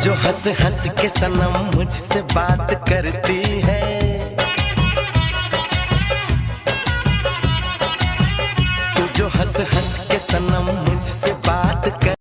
जो हंस हंस के सनम मुझसे बात करती है, तू जो हंस हंस के सनम मुझसे बात कर